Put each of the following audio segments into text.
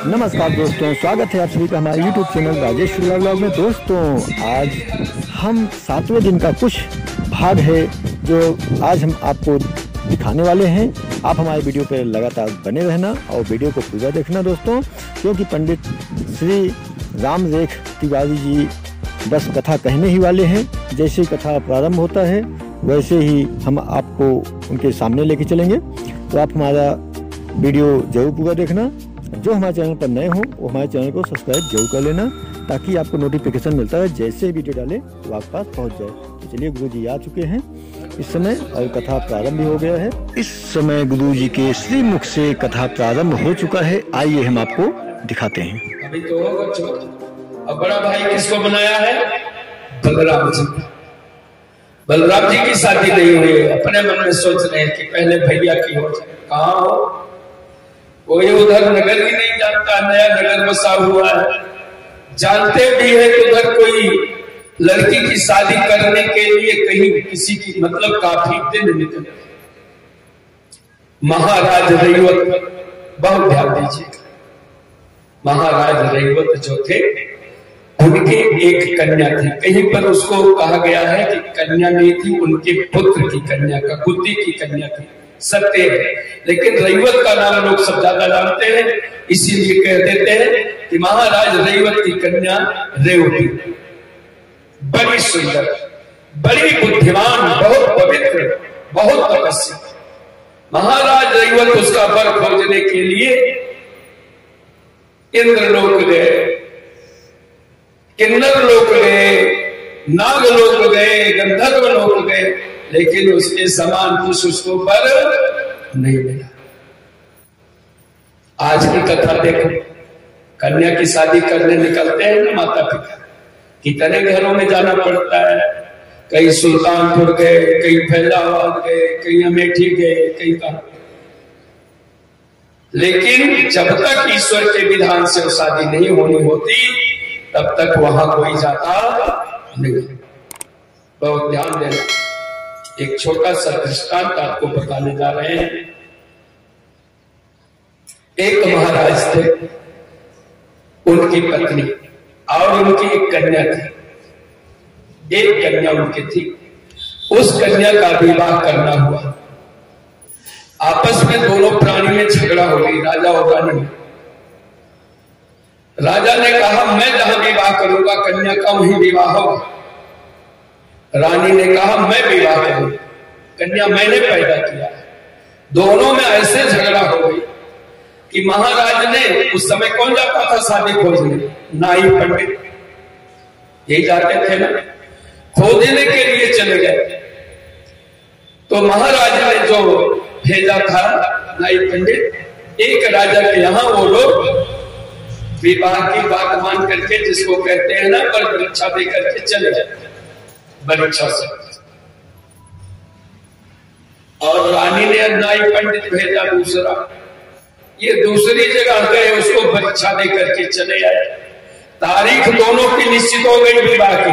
नमस्कार दोस्तों, स्वागत है आप सभी का हमारे YouTube channel Rajesh Shukla blog में। दोस्तों, आज हम 7वें दिन का कुछ भाग है जो आज हम आपको दिखाने वाले हैं। आप हमारे वीडियो पर लगातार बने रहना और वीडियो को पूरा देखना दोस्तों, क्योंकि पंडित श्री रामरेख तिवारी जी बस कथा कहने ही वाले हैं। जैसे कथा प्रारंभ होता है वैसे ही हम आपको उनके सामने लेके चलेंगे, तो आप हमारा वीडियो जरूर पूरा देखना। जो हमारे चैनल पर नए हों वो हमारे चैनल को सब्सक्राइब जरूर कर लेना, ताकि आपको नोटिफिकेशन मिलता है जैसे ही वीडियो डालें तो आपके पास पहुंच जाए। तो चलिए, गुरु जी आ चुके हैं इस समय और कथा प्रारंभ भी हो गया है। इस समय गुरु जी के श्री मुख से कथा प्रारंभ हो चुका है। आइए हम आपको दिखाते हैं। अभी तो अब बड़ा भाई किसको बनाया है? बलराम जी। बलराम जी की शादी नहीं हुई, अपने मन में सोच रहे हैं कि पहले भैया की हो जाए। कहाँ हो? कोई उधर नगर ही नहीं जानता, नया नगर बसा हुआ है। जानते भी है कि उधर कोई लड़की की शादी करने के लिए कहीं किसी की मतलब काफी दिन निकल। महाराज रैवत, बहुत ध्यान दीजिएगा। महाराज रैवत जो थे उनके एक कन्या थी। कहीं पर उसको कहा गया है कि कन्या नहीं थी, उनके पुत्र की कन्या का कुत्ती की कन्या थी। सत्य है, लेकिन रैवत का नाम लोग सब ज्यादा जानते हैं, इसीलिए कह देते हैं कि महाराज रैवत की कन्या रेवती बड़ी सुंदर, बड़ी बुद्धिमान, बहुत पवित्र, बहुत तपस्वी। महाराज रैवत उसका वर खोजने के लिए इंद्रलोक गए, किन्नर लोक गए, नाग लोक गए, गंधर्व लोक गए, लेकिन उसके समान कुछ उसको पर नहीं मिला। आज की कथा देखो, कन्या की शादी करने निकलते हैं ना माता पिता, कितने घरों में जाना पड़ता है। कई सुल्तानपुर गए, कई फैजाबाद गए, कई अमेठी गए, कई कहा। लेकिन जब तक ईश्वर के विधान से शादी नहीं होनी होती तब तक वहां कोई जाता नहीं। बहुत ध्यान देना। एक छोटा सा दृष्टांत आपको बताने जा रहे हैं। एक महाराज थे, उनकी पत्नी और उनकी एक कन्या थी। एक कन्या उनकी थी, उस कन्या का विवाह करना हुआ। आपस में दोनों प्राणी में झगड़ा हो गई, राजा और रानी में। राजा ने कहा मैं जहां विवाह करूंगा कन्या का वहीं विवाह होगा। रानी ने कहा मैं विवाह करूंगा, कन्या मैंने पैदा किया। दोनों में ऐसे झगड़ा हो गई कि महाराज ने, उस समय कौन जाता था शादी खोजने? नाई पंडित, यही जाते थे ना, खोजने के लिए चले गए। तो महाराज ने जो भेजा था नाई पंडित, एक राजा के यहां वो लोग विवाह की बात मान करके, जिसको कहते हैं ना पर परीक्षा दे करके चले जाते, परीक्षा से। और रानी ने नाई पंडित भेजा दूसरा, ये दूसरी जगह गए, उसको परीक्षा दे करके चले आए। तारीख दोनों की निश्चित हो गई विवाह की,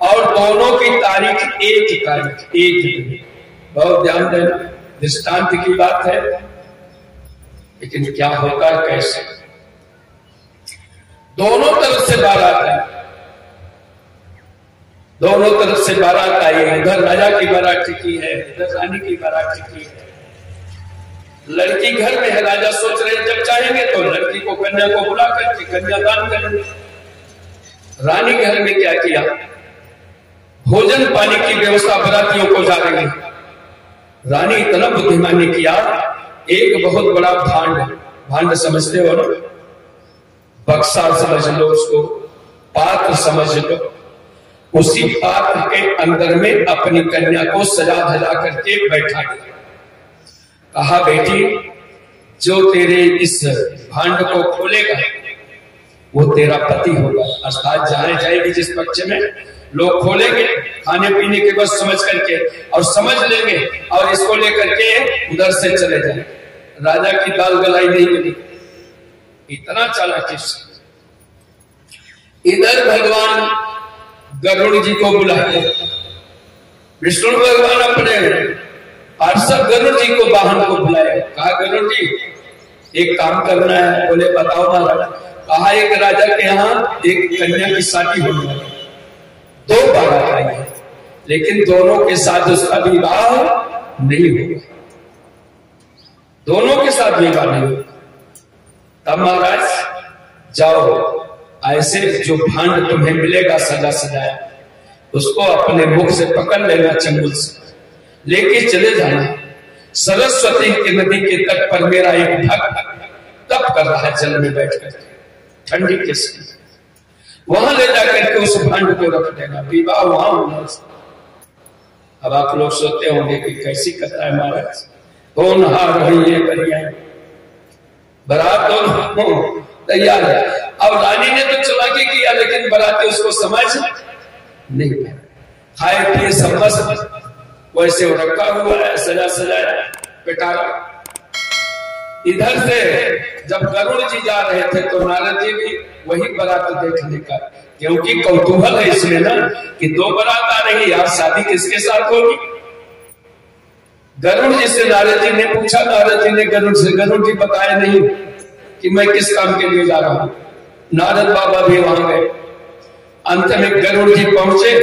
और दोनों की तारीख एक तारीख, एक दिन। बहुत ध्यान देना, दृष्टांत की बात है, लेकिन क्या होता है कैसे? दोनों तरफ से बारात आई, दोनों तरफ से बारात आई। इधर राजा की बारात टिकी है, इधर रानी की बारात टिकी है। लड़की घर में है, राजा सोच रहे जब चाहेंगे तो लड़की को, कन्या को बुला करके कन्यादान करेंगे। रानी घर में क्या किया? भोजन पानी की व्यवस्था बारातियों को जा रही है। रानी इतना बुद्धिमानी किया, एक बहुत बड़ा भांड समझते हो ना, बक्सा समझ लो उसको, पात्र समझ लो, उसी पात्र के अंदर में अपनी कन्या को सजा धजा करके बैठा दिया। कहा बेटी, जो तेरे इस भांड को खोलेगा वो तेरा पति होगा। अर्थात जाने जाएगी जिस पक्ष में, लोग खोलेंगे खाने पीने के बस समझ करके, और समझ लेंगे और इसको लेकर के उधर से चले जाएंगे। राजा की दाल गलाई नहीं मिली, इतना चालाकी। इधर भगवान गरुड़ जी को बुलाए, विष्णु भगवान अपने पार्षद गरुड़ जी को, वाहन को बुलाए। कहा गरुड़ जी एक काम करना है। बोले बताओ महाराज। कहा एक राजा के यहाँ एक कन्या की शादी होने वाली, 2 बारात आई है, लेकिन दोनों के साथ उसका विवाह नहीं होगा, दोनों के साथ विवाह नहीं होगा। तब महाराज जाओ, ऐसे जो भांड तुम्हें मिलेगा सजा सजाया, उसको अपने मुख से पकड़ लेना, चंगुल से लेके चले जाना। सरस्वती की नदी के तट पर मेरा एक भक्त तप कर रहा है, जल में बैठ कर ठंडी के समय, वहां ले जाकर के उस भांड को रख देना, विवाह वहां होना। अब आप लोग सोचते होंगे कि कैसी कथा है महाराज, कौन हार रही है कन्या, बारात दोनों तैयार है। अब रानी ने तो चालाकी किया, लेकिन बाराती उसको समझ नहीं पाया। खाए पिए सब मस्त, वैसे वो रखा हुआ है, सजा सजाया पिटारा। इधर से जब गरुड़ जी जा रहे थे तो नारद जी भी वही बारात देखने का, क्योंकि कौतूहल है इसमें ना कि 2 बारात आ रही, यार शादी किसके साथ होगी। गरुड़ जी से नारद जी ने पूछा, नारद जी ने गरुड़ से, गरुड़ जी बताए नहीं कि मैं किस काम के लिए जा रहा हूं। नारद बाबा भी वहां गए। अंत में गरुड़ जी पहुंचे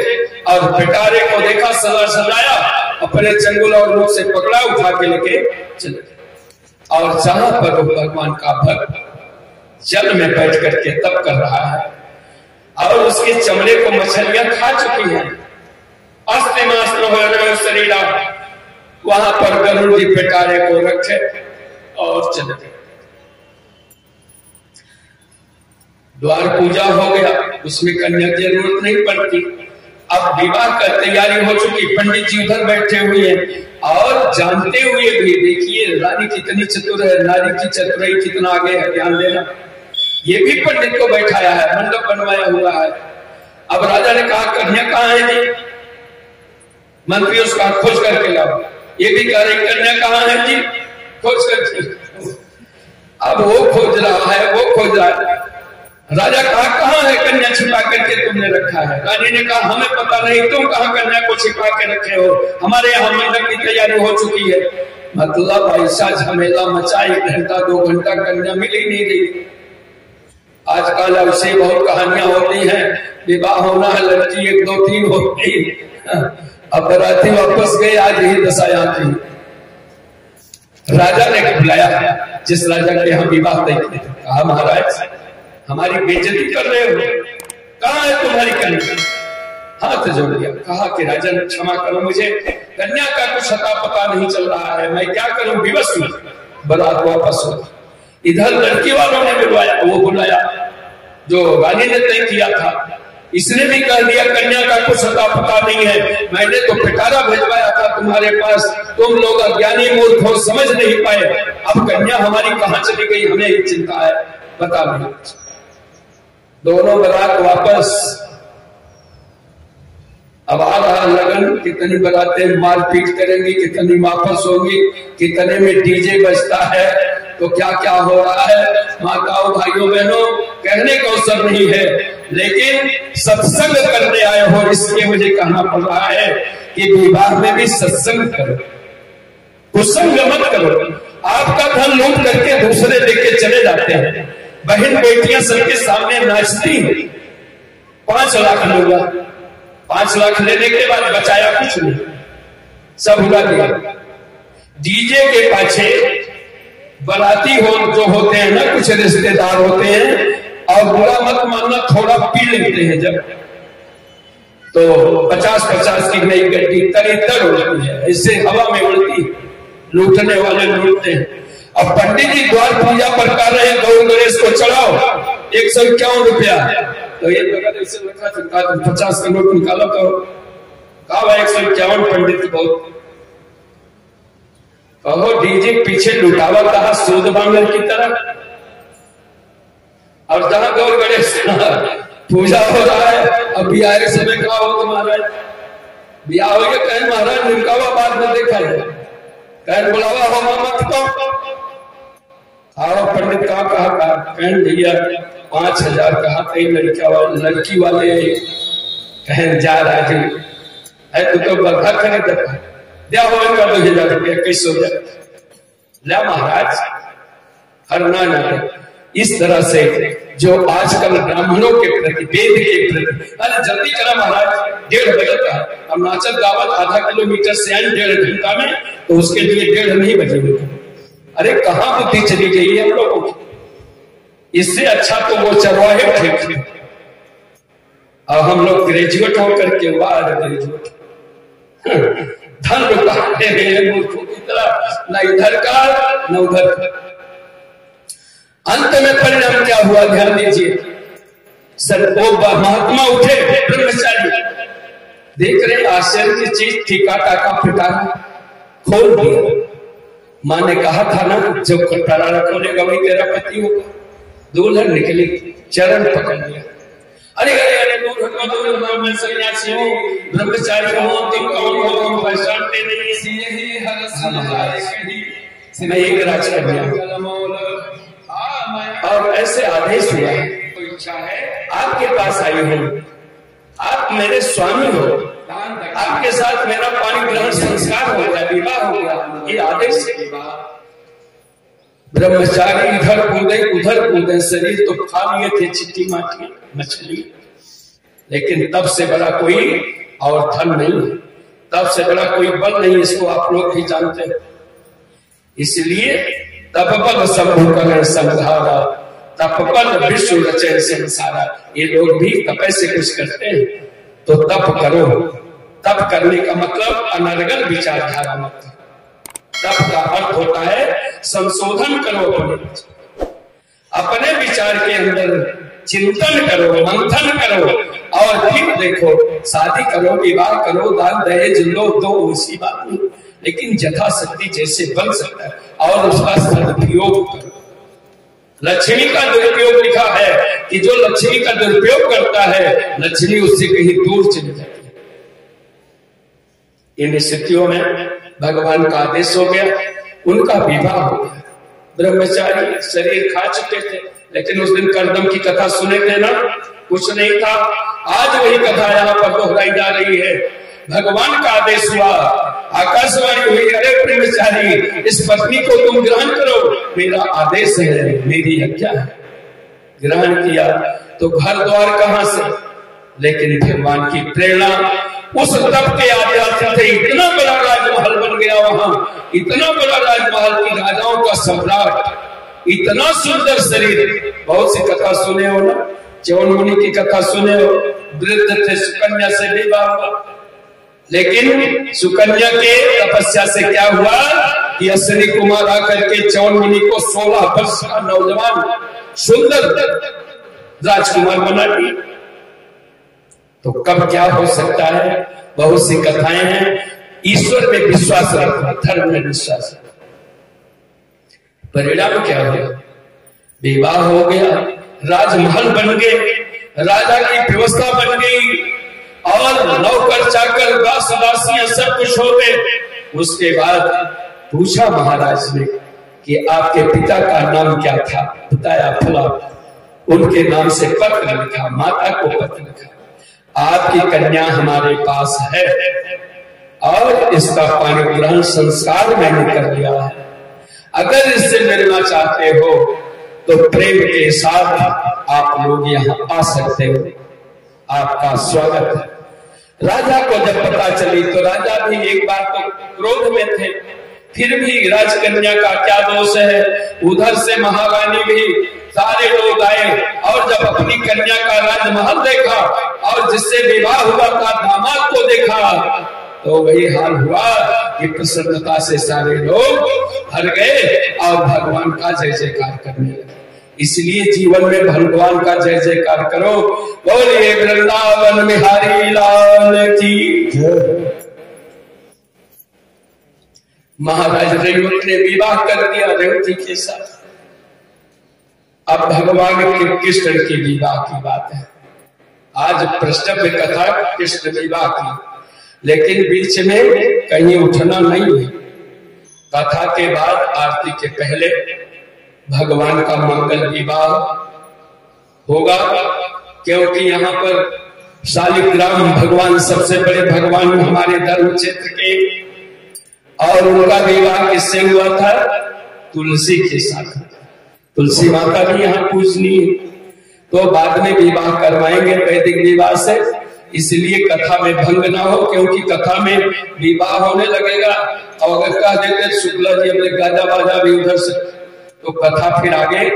और पिटारे को देखा, सजा सजाया, अपने चंगुल और मुख से पकड़ा, उठा के लेके चले। और जहां पर भगवान का भक्त जल में बैठ करके तप कर रहा है और उसके चमड़े को मछलियां खा चुकी हैं, अस्त्र मास्त्र हो रहे शरीर, वहां पर गरुड़ जी पिटारे को रखे और चले गए। द्वार पूजा हो गया, उसमें कन्या की जरूरत नहीं पड़ती। अब विवाह का तैयारी हो चुकी, पंडित जी उधर बैठे हुए हैं और जानते हुए भी देखिए रानी कितनी चतुर है, नारी की चतुराई कितना आगे है, ध्यान देना। ये भी पंडित को बैठाया है, मंडप बनवाया हुआ है। अब राजा ने कहा कन्या कहाँ है जी, मंत्री उसका खोज करके लाओ। ये भी कह रही कन्या कहाँ है जी, खोज करके। अब वो खोज रहा है, वो खोज रहा है। राजा कहाँ है कन्या छिपा करके तुमने रखा है। रानी ने कहा हमें पता नहीं, तुम कहाँ कन्या को छिपा के रखे हो, हमारे यहाँ मंडप की तैयारी हो चुकी है। मतलब ऐसा झमेला मचा, 1 घंटा 2 घंटा कन्या मिल ही नहीं रही। आजकल ऐसे बहुत कहानियां होती हैं, विवाह होना है, लड़की 1 2 3 हो गई, अब बराती वापस गए, आज यही दशा थी। राजा ने बुलाया जिस राजा के यहाँ विवाह तय किया, कहा महाराज हमारी बेइज्जती कर रहे हो, कहाँ है तुम्हारी कन्या। हाथ जोड़ दिया, कहा कि राजन क्षमा करो, मुझे कन्या का कुछ अता पता नहीं चल रहा है, मैं क्या करूं, विवश हूं। बारात वापस हो। इधर लड़की वालों ने बुलवाया, वो बुलाया जो रानी ने तय किया था, इसने भी कह दिया कन्या का कुछ अता पता नहीं है, मैंने तो पिटारा भेजवाया था तुम्हारे पास, तुम लोग अज्ञानी मूर्ख हो, समझ नहीं पाए। अब कन्या हमारी कहाँ चली गई, हमें एक चिंता है, बता नहीं। दोनों बारात वापस। अब आ रहा लगन, कितनी बारातें मारपीट करेंगी, कितनी वापस होगी, कितने में डीजे बजता है, तो क्या क्या हो रहा है। माताओं भाइयों बहनों, कहने का अवसर नहीं है, लेकिन सत्संग करने आए हो इसलिए मुझे कहना पड़ रहा है कि विवाह में भी सत्संग करो, कुसंग मत करो। आपका धन लूट करके दूसरे लेके चले जाते हैं। बहन बेटियां सबके सामने नाचती हैं, 5 लाख लूंगा, 5 लाख लेने के बाद बचाया कुछ नहीं, सब उड़ा दिया। डीजे के पाछे बाराती जो होते हैं ना, कुछ रिश्तेदार होते हैं, और बुरा मत मानना, थोड़ा पी लेते हैं जब, तो 50-50 की नई गड्डी तरी तर उड़ती है, इससे हवा में उड़ती, लूटने वाले लूटते हैं। अब पंडित जी द्वार पूजा पर कर रहे हैं, गौर गणेश को चढ़ाओ, 151 रुपया, तो ये बगल ऐसे रखा था, 50 का नोट निकाला, तो कहा 151 पंडित बहुत। कहो डीजे पीछे लुटावा कहा सूद बांगर की तरह, और जहां गौर गणेश पूजा हो रहा है, अब ब्याह के समय कहा हो तुम्हारा ब्याह हो गया, कहें महाराज निकावा बाद में देखा है, कहें बुलावा हो मत को आओ। पंडित कहा कहें भैया 5000 कहा, कई लड़की वाले कहें जा राजी है, तो बधा करे दिया होगा 2000 रुपया, कैसे हो जाए। ला महाराज हरना ना दे। इस तरह से जो आजकल ब्राह्मणों के प्रति, वेद के प्रति, अरे जल्दी करा महाराज, 1:30 बजे का अब नाचत गावत आधा किलोमीटर से आए 1.5 घंटा में, तो उसके लिए 1:30 नहीं बजेंगे। अरे कहाँ बुद्धि चली गई है हम लोगों की? इससे अच्छा तो वो चरवाहे थे। अब हम लोग ग्रेजुएट होकर के ग्रेजुएट धन लुटाते हैं मूर्खों की तरह, न इधर का न उधर का। अंत में परिणाम क्या हुआ ध्यान दीजिए। सर वो महात्मा उठे, ब्रह्मचारी देख रहे आश्चर्य की चीज थी, काटा का फिटा खोल दिया। माँ ने कहा था ना, जो कटारा खोलेगा वही तेरा पति होगा। दुल्हन निकली, चरण पकड़ लिया। अरे अरे अरे दूर मैं सन्यासी हूँ, ब्रह्मचारी हूँ, तुम कौन हो, हम पहचानते नहीं। मैं एक राजकन्या और ऐसे आदेश हुआ है, आपके पास आई हूँ, आप मेरे स्वामी हो, आपके साथ मेरा पानी ग्रहण संस्कार हो गया, विवाह हो गया, ये आदेश है। ब्रह्मचारी इधर कूदे उधर कूदे, शरीर तो खा लिए थे चिट्टी माटी मछली, लेकिन तब से बड़ा कोई और धन नहीं, तब से बड़ा कोई बल नहीं, इसको आप लोग भी जानते हैं। इसलिए तप बल शंभु करें समझारा, तप बल विश्व रचे संसारा। ये लोग भी तप से कुछ करते हैं, तो तप करो। तप करने का मतलब अनर्गल विचारधारा मत। तप का अर्थ होता है संशोधन करो, अपने विचार के अंदर चिंतन करो, मंथन करो, और फिर देखो शादी करो, विवाह करो, दान दहेज लो, तो उसी बात नहीं, लेकिन यथाशक्ति जैसे बन सकता है और उसका सदुपयोग करो। लक्ष्मी का दुरुपयोग लिखा है कि जो लक्ष्मी का दुरुपयोग करता है, लक्ष्मी उससे कहीं दूर चली जाती है। इन स्थितियों में भगवान का आदेश हो गया, उनका विवाह हो गया। ब्रह्मचारी शरीर खा चुके थे, लेकिन उस दिन करदम की कथा सुने थे ना, कुछ नहीं था। आज वही कथा यहाँ पर दोहराई जा रही है। भगवान का आदेश हुआ, आकाशवाणी हुई, अरे ब्रह्मचारी इस पत्नी को तुम ग्रहण करो, मेरा आदेश है, मेरी आज्ञा है। ग्रहण किया तो घर द्वार कहां से, लेकिन भगवान की प्रेरणा उस तप के आधार से इतना बड़ा राजमहल बन गया वहां, इतना बड़ा राजमहल की राजाओं का सम्राट, इतना सुंदर शरीर। बहुत सी कथा सुने हो ना, च्यवन मुनि की कथा सुने हो, वृद्ध थे, सुकन्या से विवाह हुआ, लेकिन सुकन्या के तपस्या से क्या हुआ कि अश्विनी कुमार आकर के च्यवन मुनि को 16 वर्ष का नौजवान सुंदर राजकुमार बना दिया। तो कब क्या हो सकता है, बहुत सी कथाएं हैं। ईश्वर में विश्वास रखो, धर्म में विश्वास रखो। परिणाम क्या हुआ, विवाह हो गया, राजमहल बन गए, राजा की व्यवस्था बन गई, और नौकर चाकर दास दासियां सब कुछ हो गए। उसके बाद पूछा महाराज ने कि आपके पिता का नाम क्या था, बताया फला, उनके नाम से पत्र लिखा, माता को पत्र लिखा, आपकी कन्या हमारे पास है और इसका पानी ग्रहण संस्कार मैंने कर लिया है, अगर इससे मिलना चाहते हो तो प्रेम के साथ आप लोग यहाँ आ सकते हो, आपका स्वागत है। राजा को जब पता चली तो राजा भी एक बार तो क्रोध में थे, फिर भी राजकन्या का क्या दोष है। उधर से महारानी भी, सारे लोग आए, और जब अपनी कन्या का राजमहल देखा और जिससे विवाह हुआ था दामाद को देखा, तो वही हाल हुआ कि प्रसन्नता से सारे लोग भर गए और भगवान का जय जयकार करने लगे। इसलिए जीवन में भगवान का जय जयकार करो। बोलिए वृंदावन बिहारी लाल की जय। महाराज रेवती ने विवाह कर दिया रेवती के साथ। अब भगवान के कृष्ण की विवाह की बात है। आज प्रश्न कथा कृष्ण विवाह की, लेकिन बीच में कहीं उठना नहीं है। कथा के बाद आरती के पहले भगवान का मंगल विवाह होगा, क्योंकि यहाँ पर शालिग्राम भगवान सबसे बड़े भगवान हमारे धर्म क्षेत्र के, और उनका विवाह किससे हुआ था, तुलसी के साथ। तुलसी माता भी यहाँ पूजनीय है। तो बाद में विवाह करवाएंगे वैदिक विवाह से, इसलिए कथा में भंग ना हो, क्योंकि कथा में विवाह होने लगेगा और अगर कह देते शुक्ला जी अपने गाजा बाजा भी उधर से, तो कथा फिर आगे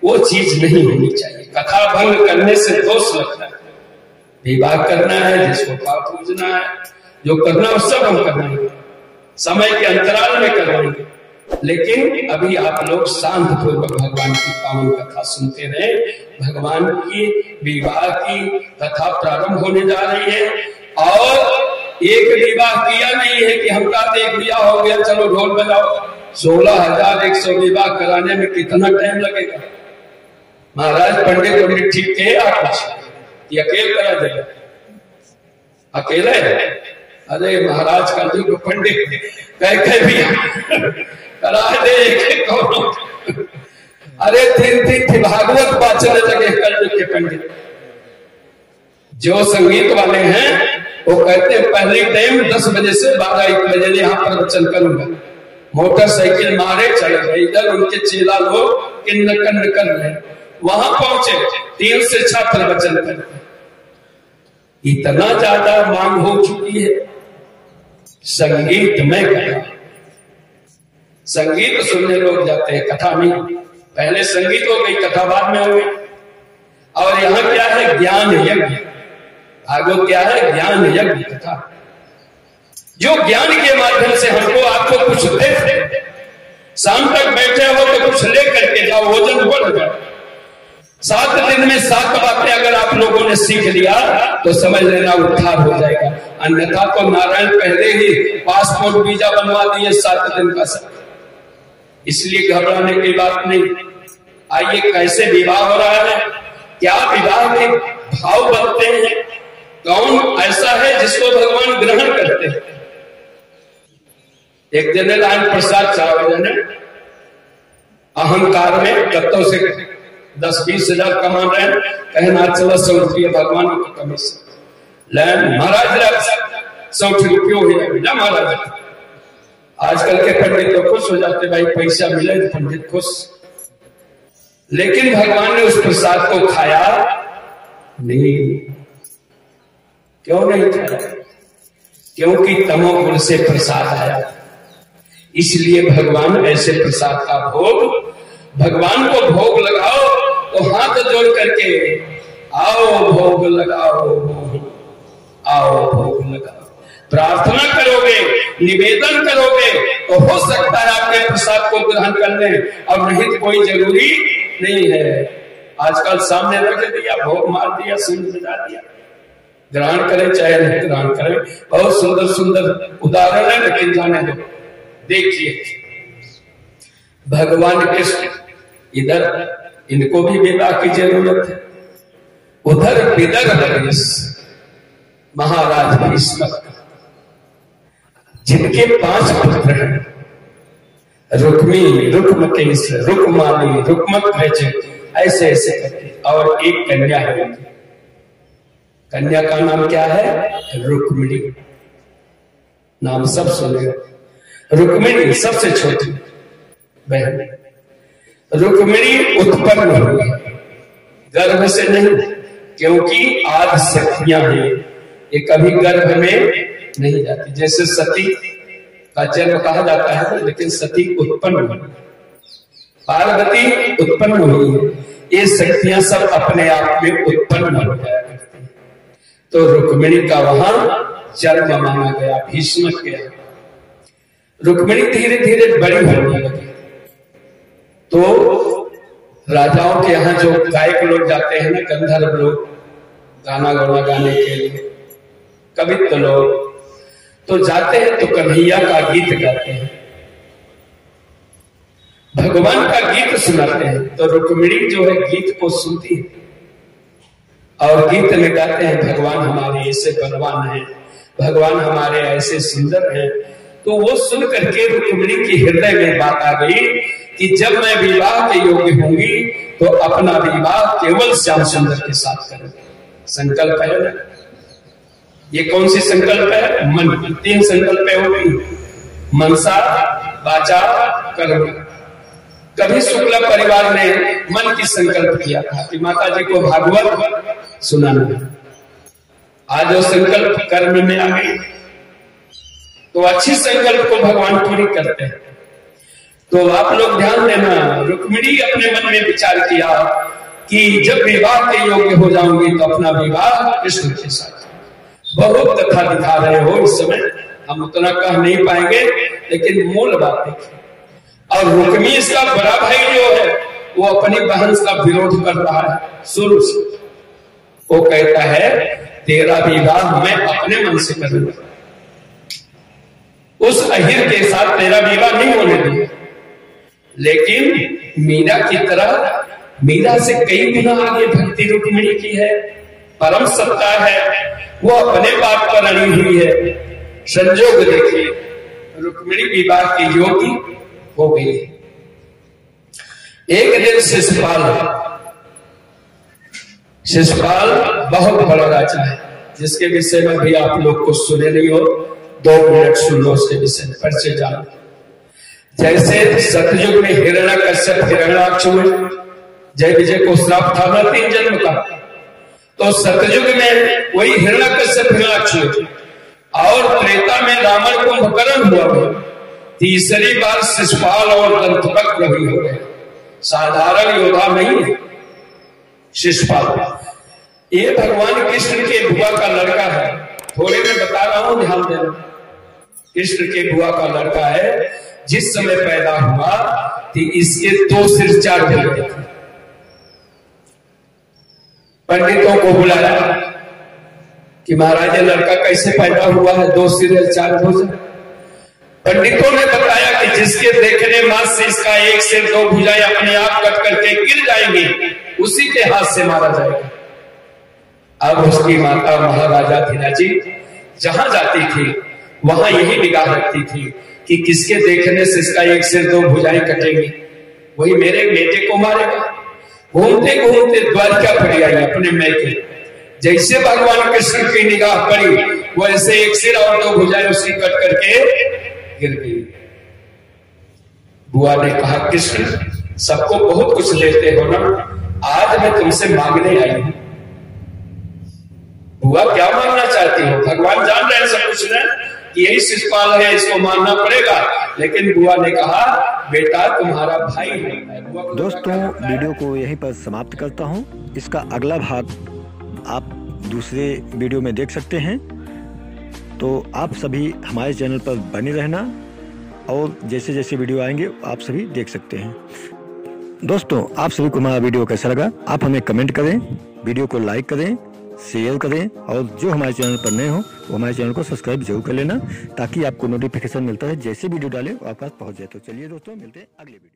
वो चीज नहीं होनी चाहिए। कथा भंग करने से दोष लगता है। विवाह करना है, जिसको पाप पूजना है, जो करना है सब हम करवाएंगे, समय के अंतराल में करवाएंगे। लेकिन अभी आप लोग शांत पूर्वक भगवान की पावन कथा सुनते रहे। भगवान की विवाह की कथा प्रारंभ होने जा रही है और एक विवाह किया नहीं है कि हम कहते एक विवाह हो गया चलो ढोल बजाओ। 16,100 विवाह कराने में कितना टाइम लगेगा? महाराज पंडित ठीक है ये अकेले करा देगा? अकेले? अरे महाराज का जो पंडित कह भी करा दे। अरे दिन भागवत वाचने लगे कल के पंडित। जो संगीत वाले हैं वो कहते हैं पहले टाइम 10 बजे से 12-1 बजे यहाँ प्रवचन करूंगा। मोटरसाइकिल मारे चले गए, इधर उनके चेला लोग किन्न कर रहे, वहां पहुंचे 3 से 6 प्रवचन करते। इतना ज्यादा मांग हो चुकी है संगीत में। कथा संगीत सुनने लोग जाते हैं, कथा नहीं। पहले संगीत हो गई, कथा बाद में हो गई। और यहाँ क्या है? ज्ञान यज्ञ। भागवत क्या है? ज्ञान यज्ञ कथा, जो ज्ञान के माध्यम से हमको आपको कुछ दे। शाम तक बैठे हो तो कुछ ले करके जाओ, वजन बढ़ जाए। 7 दिन में 7 बातें अगर आप लोगों ने सीख लिया तो समझ लेना उद्धार हो जाएगा। अन्यथा तो नारायण पहले ही पासपोर्ट वीजा बनवा दिए 7 दिन का सब। इसलिए घबराने की बात नहीं। आइए कैसे विवाह हो रहा है, क्या विवाह के भाव बनते हैं, कौन ऐसा है जिसको भगवान ग्रहण करते हैं। एक जने लाइन प्रसाद चावल जने अहंकार में कत्तों से 10-20 हजार कमा रहे हैं, कहना चला 100 रुपये भगवान की कमीशन लैन महाराज 100 रुपये हो ना महाराज। आजकल के पंडित तो खुश हो जाते, भाई पैसा मिले तो पंडित खुश। लेकिन भगवान ने उस प्रसाद को खाया नहीं। क्यों नहीं खाया? क्योंकि तमोगुण से प्रसाद आया। इसलिए भगवान ऐसे प्रसाद का भोग, भगवान को भोग लगाओ तो हाथ जोड़ करके आओ भोग लगाओ, आओ भोग लगाओ। प्रार्थना करोगे, निवेदन करोगे तो हो सकता है आपके प्रसाद को ग्रहण करने, और नहीं तो कोई जरूरी नहीं है। आजकल सामने रख दिया, भोग मार दिया, सिंह बजा दिया, ग्रहण करें चाहे नहीं ग्रहण करें। बहुत सुंदर सुंदर उदाहरण है, लेकिन जाने दो। देखिए भगवान कृष्ण इधर इनको भी विवाह की जरूरत है, उधर विदर्भ महाराज भीष्म जिनके 5 पुत्र हैं, रुक्मी, रुक्मकेश, रुक्माली, रुक्मध्वज, ऐसे ऐसे करके, और एक कन्या है उनकी। कन्या का नाम क्या है? रुक्मिणी। नाम सब सुने। रुक्मिणी सबसे छोटी बहन। रुक्मिणी उत्पन्न हुई गर्भ से नहीं, क्योंकि आदि शक्तियां हैं, ये कभी गर्भ में नहीं जाती। जैसे सती का जन्म कहा जाता है, लेकिन सती उत्पन्न हुई, पार्वती उत्पन्न हुई है। ये शक्तियां सब अपने आप में उत्पन्न हो जाया करती हैं। तो रुक्मिणी का वहां जन्म माना गया भीष्म के। रुक्मिणी धीरे धीरे बड़ी होने लगी। तो राजाओं के यहाँ जो गायक लोग जाते हैं ना, गंधर्व लोग, गाना गाना गाने के लिए, कवित्व लोग तो जाते हैं तो कन्हैया का गीत गाते हैं, भगवान का गीत सुनाते हैं। तो रुक्मिणी जो है गीत को सुनती है और गीत में गाते हैं, भगवान हमारे ऐसे बलवान हैं, भगवान हमारे ऐसे सुंदर हैं। तो वो सुन करके रुक्मिणी की हृदय में बात आ गई कि जब मैं विवाह के योग्य होंगी तो अपना विवाह केवल श्याम सुंदर के साथ करूंगी। संकल्प है ना, ये कौन सी संकल्प है? मन। 3 संकल्प हो गई, मनसा, वाचा, कर्म। कभी शुक्ला परिवार ने मन की संकल्प किया था कि माता जी को भागवत सुनाना। आज वो संकल्प कर्म में आ गई, तो अच्छी संकल्प को भगवान पूरी करते हैं। तो आप लोग ध्यान देना, रुक्मिणी अपने मन में विचार किया कि जब विवाह के योग्य हो जाऊंगी तो अपना विवाह कृष्ण के साथ। बहुत कथा दिखा रहे हो इस समय, हम उतना कह नहीं पाएंगे, लेकिन मूल बात देखिए। और रुक्मी इसका बड़ा भाई जो है वो अपनी बहन का विरोध कर रहा है शुरू से। वो कहता है तेरा विवाह मैं अपने मन से करूंगा, उस अहिर के साथ तेरा विवाह नहीं होने दूंगा। लेकिन मीरा की तरह, मीरा से कई गुना आगे भक्ति रुक्मिणी की है, परम सत्ता है, वो अपने बात पर अड़ी हुई है। संजोग देखिए, रुक्मिणी विवाह के योग्य हो गई। एक दिन शिशुपाल बहुत बड़ा राजा है, जिसके विषय में भी आप लोग को सुने नहीं हो, 2 मिनट सुन लो उसके विषय में, परिचय जानो। जैसे सतयुग में हिरण्यकश्यप हिरण्याक्ष हुए, जय विजय को श्राप था ना 3 जन्म का, तो सतयुग में वही हिरण्यकश्यप हिरण्याक्ष हुए। और त्रेता में रावण कुंभकर्ण हुआ, तीसरी बार शिशुपाल और दंतवक्र भी हो गए। साधारण योद्धा नहीं है शिशुपाल, ये भगवान कृष्ण के बुआ का लड़का है। थोड़े में बता रहा हूं, ध्यान देना। कृष्ण के बुआ का लड़का है। जिस समय पैदा हुआ तो इसके 2 सिर 4 भुजा थे। पंडितों को बुलाया कि महाराज ये लड़का कैसे पैदा हुआ है, 2 सिर 4 भुजा। पंडितों ने बताया कि जिसके देखने मात्र से इसका 1 सिर 2 भुजाएं अपने आप कट करके गिर जाएंगी, उसी के हाथ से मारा जाएगा। अब उसकी माता महाराजा धीना जी जहां जाती थी वहां यही निगाह रखती थी कि किसके देखने से इसका 1 सिर 2 भुजाएं कटेंगी, वही मेरे बेटे को मारेगा। घूमते घूमते द्वारिकापुरी आई अपने मैके। जैसे भगवान कृष्ण की निगाह पड़ी, वैसे 1 सिर और 2 भुजाएं उसकी कट करके गिर गई। बुआ ने कहा कृष्ण सबको बहुत कुछ लेते हो ना, आज मैं तुमसे मांगने आई हूं। बुआ क्या मांगना चाहती हो? भगवान जान रहे हैं सब कुछ ना, यही शिशुपाल है, इसको मानना पड़ेगा। लेकिन बुआ ने कहा बेटा तुम्हारा भाई है। दोस्तों वीडियो को यहीं पर समाप्त करता हूं। इसका अगला भाग आप दूसरे वीडियो में देख सकते हैं। तो आप सभी हमारे चैनल पर बने रहना, और जैसे जैसे वीडियो आएंगे आप सभी देख सकते हैं। दोस्तों आप सभी को हमारा वीडियो कैसा लगा आप हमें कमेंट करें, वीडियो को लाइक करें, शेयर करें, और जो हमारे चैनल पर नए हो वो हमारे चैनल को सब्सक्राइब जरूर कर लेना, ताकि आपको नोटिफिकेशन मिलता है जैसे वीडियो डालें वो आपके पास पहुंच जाए। तो चलिए दोस्तों मिलते हैं अगले वीडियो।